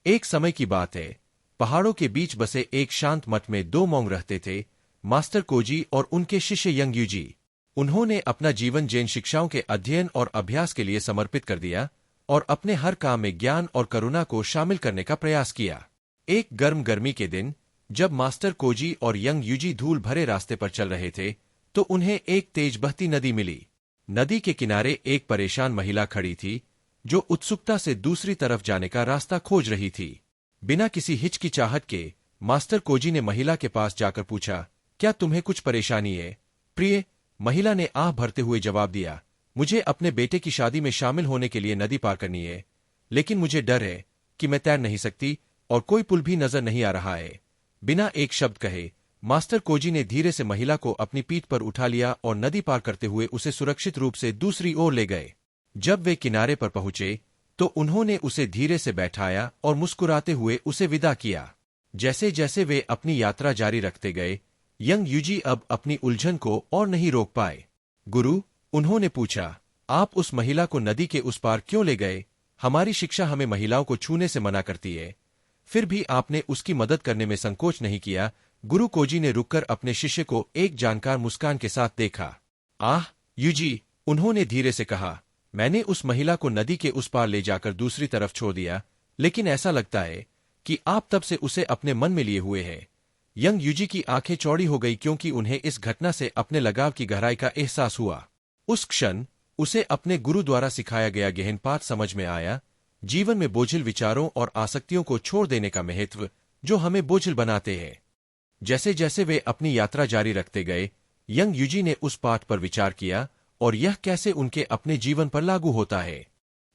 एक समय की बात है, पहाड़ों के बीच बसे एक शांत मठ में दो मोंग रहते थे, मास्टर कोजी और उनके शिष्य यंग यूजी। उन्होंने अपना जीवन जैन शिक्षाओं के अध्ययन और अभ्यास के लिए समर्पित कर दिया और अपने हर काम में ज्ञान और करुणा को शामिल करने का प्रयास किया। एक गर्मी के दिन, जब मास्टर कोजी और यंग यूजी धूल भरे रास्ते पर चल रहे थे, तो उन्हें एक तेज बहती नदी मिली। नदी के किनारे एक परेशान महिला खड़ी थी, जो उत्सुकता से दूसरी तरफ जाने का रास्ता खोज रही थी। बिना किसी हिचकिचाहट के मास्टर कोजी ने महिला के पास जाकर पूछा, क्या तुम्हें कुछ परेशानी है प्रिय? महिला ने आह भरते हुए जवाब दिया, मुझे अपने बेटे की शादी में शामिल होने के लिए नदी पार करनी है, लेकिन मुझे डर है कि मैं तैर नहीं सकती और कोई पुल भी नजर नहीं आ रहा है। बिना एक शब्द कहे मास्टर कोजी ने धीरे से महिला को अपनी पीठ पर उठा लिया और नदी पार करते हुए उसे सुरक्षित रूप से दूसरी ओर ले गए। जब वे किनारे पर पहुंचे तो उन्होंने उसे धीरे से बैठाया और मुस्कुराते हुए उसे विदा किया। जैसे जैसे वे अपनी यात्रा जारी रखते गए, यंग यूजी अब अपनी उलझन को और नहीं रोक पाए। गुरु, उन्होंने पूछा, आप उस महिला को नदी के उस पार क्यों ले गए? हमारी शिक्षा हमें महिलाओं को छूने से मना करती है, फिर भी आपने उसकी मदद करने में संकोच नहीं किया। गुरु कोजी ने रुककर अपने शिष्य को एक जानकार मुस्कान के साथ देखा। आह यूजी, उन्होंने धीरे से कहा, मैंने उस महिला को नदी के उस पार ले जाकर दूसरी तरफ छोड़ दिया, लेकिन ऐसा लगता है कि आप तब से उसे अपने मन में लिए हुए हैं। यंग यूजी की आंखें चौड़ी हो गई, क्योंकि उन्हें इस घटना से अपने लगाव की गहराई का एहसास हुआ। उस क्षण उसे अपने गुरु द्वारा सिखाया गया गहन पाठ समझ में आया, जीवन में बोझिल विचारों और आसक्तियों को छोड़ देने का महत्व, जो हमें बोझिल बनाते हैं। जैसे जैसे वे अपनी यात्रा जारी रखते गए, यंग यूजी ने उस पाठ पर विचार किया और यह कैसे उनके अपने जीवन पर लागू होता है।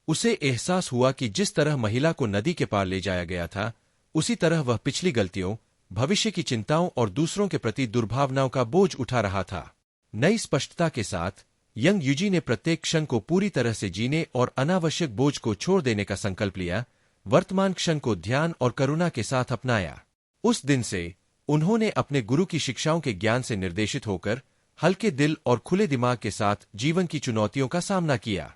उसे एहसास हुआ कि जिस तरह महिला को नदी के पार ले जाया गया था, उसी तरह वह पिछली गलतियों, भविष्य की चिंताओं और दूसरों के प्रति दुर्भावनाओं का बोझ उठा रहा था। नई स्पष्टता के साथ यंग यूजी ने प्रत्येक क्षण को पूरी तरह से जीने और अनावश्यक बोझ को छोड़ देने का संकल्प लिया। वर्तमान क्षण को ध्यान और करुणा के साथ अपनाया। उस दिन से उन्होंने अपने गुरु की शिक्षाओं के ज्ञान से निर्देशित होकर हल्के दिल और खुले दिमाग के साथ जीवन की चुनौतियों का सामना किया।